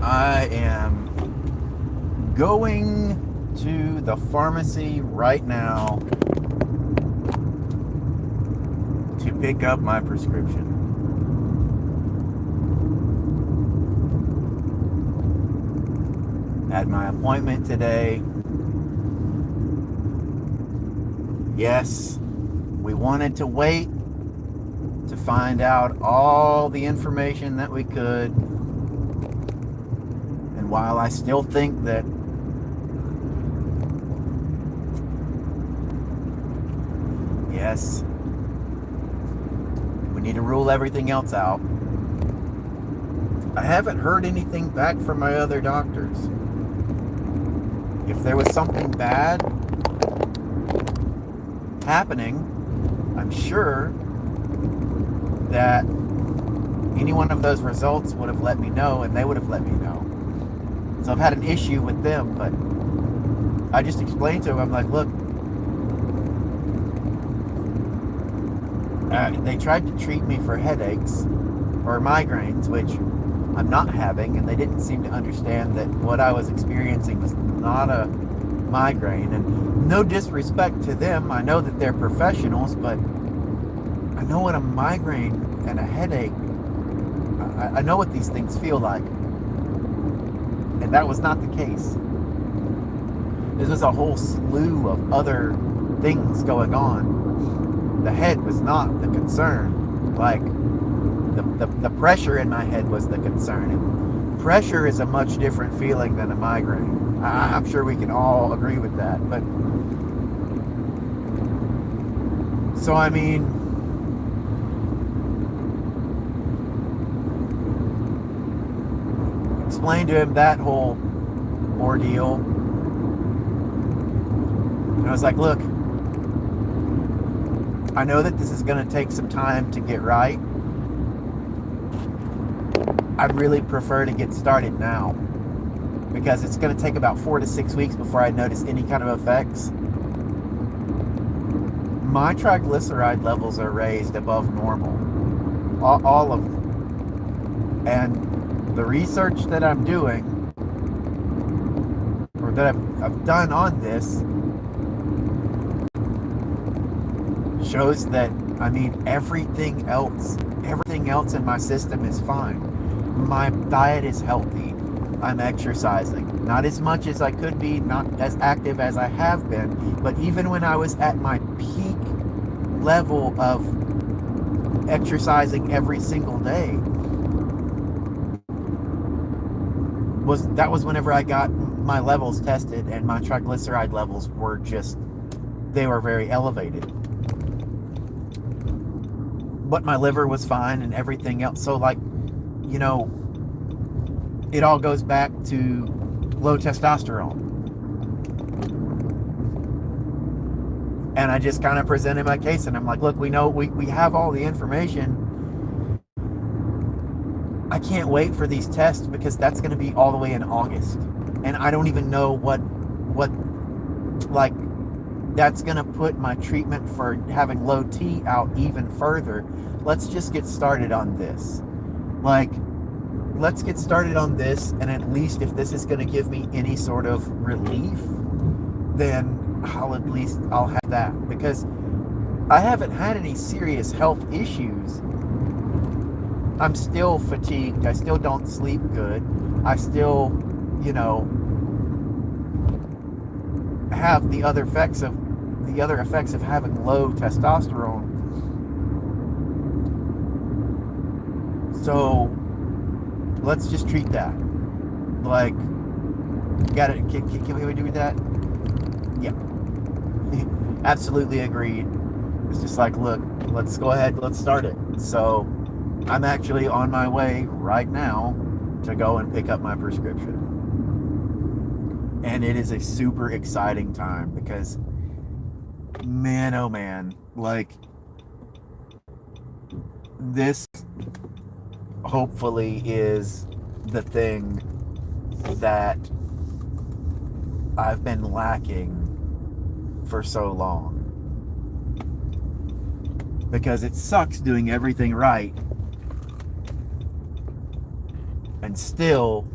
I am going to the pharmacy right now to pick up my prescription. At my appointment today, yes, we wanted to wait to find out all the information that we could. And while I still think that yes, we need to rule everything else out, I haven't heard anything back from my other doctors. If there was something bad happening, I'm sure that any one of those results would have let me know, and they would have let me know. So I've had an issue with them, but I just explained to them, I'm like, look, they tried to treat me for headaches or migraines, which I'm not having, and they didn't seem to understand that what I was experiencing was not a migraine. And no disrespect to them, I know that they're professionals, but I know what a migraine and a headache, I know what these things feel like. And that was not the case. This was a whole slew of other things going on. The head was not the concern. Like, the pressure in my head was the concern. And pressure is a much different feeling than a migraine. I'm sure we can all agree with that. But so I mean, explain to him that whole ordeal. And I was like, look, I know that this is going to take some time to get right. I'd really prefer to get started now, because it's going to take about 4 to 6 weeks before I notice any kind of effects. My triglyceride levels are raised above normal, all of them. And the research that I'm doing, or that I've done on this, shows that, I mean, everything else in my system is fine. My diet is healthy. I'm exercising. Not as much as I could be, not as active as I have been, but even when I was at my peak level of exercising every single day, that was whenever I got my levels tested, and my triglyceride levels were they were very elevated. But my liver was fine and everything else. So, like, you know, it all goes back to low testosterone. And I just kind of presented my case, and I'm like, look, we know, we have all the information. I can't wait for these tests, because that's going to be all the way in August. And I don't even know what like, that's going to put my treatment for having low T out even further. Let's just get started on this. Like, let's get started on this, and at least if this is going to give me any sort of relief, then I'll have that, because I haven't had any serious health issues. I'm still fatigued. I still don't sleep good. I still, have the other effects of having low testosterone. So let's just treat that. Like, got it. Can we do that? Yeah. Absolutely agreed. It's just like, look, let's go ahead, let's start it. So I'm actually on my way right now to go and pick up my prescription. And it is a super exciting time, because, man, oh man, like, this hopefully is the thing that I've been lacking for so long. Because it sucks doing everything right and still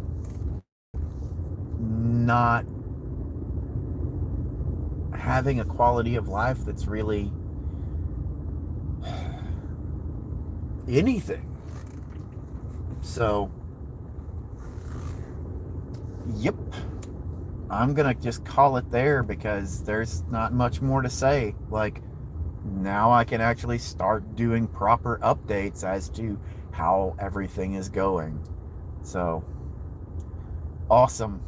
not having a quality of life that's really anything. So, yep. I'm going to just call it there because there's not much more to say. Like, now I can actually start doing proper updates as to how everything is going. So, awesome.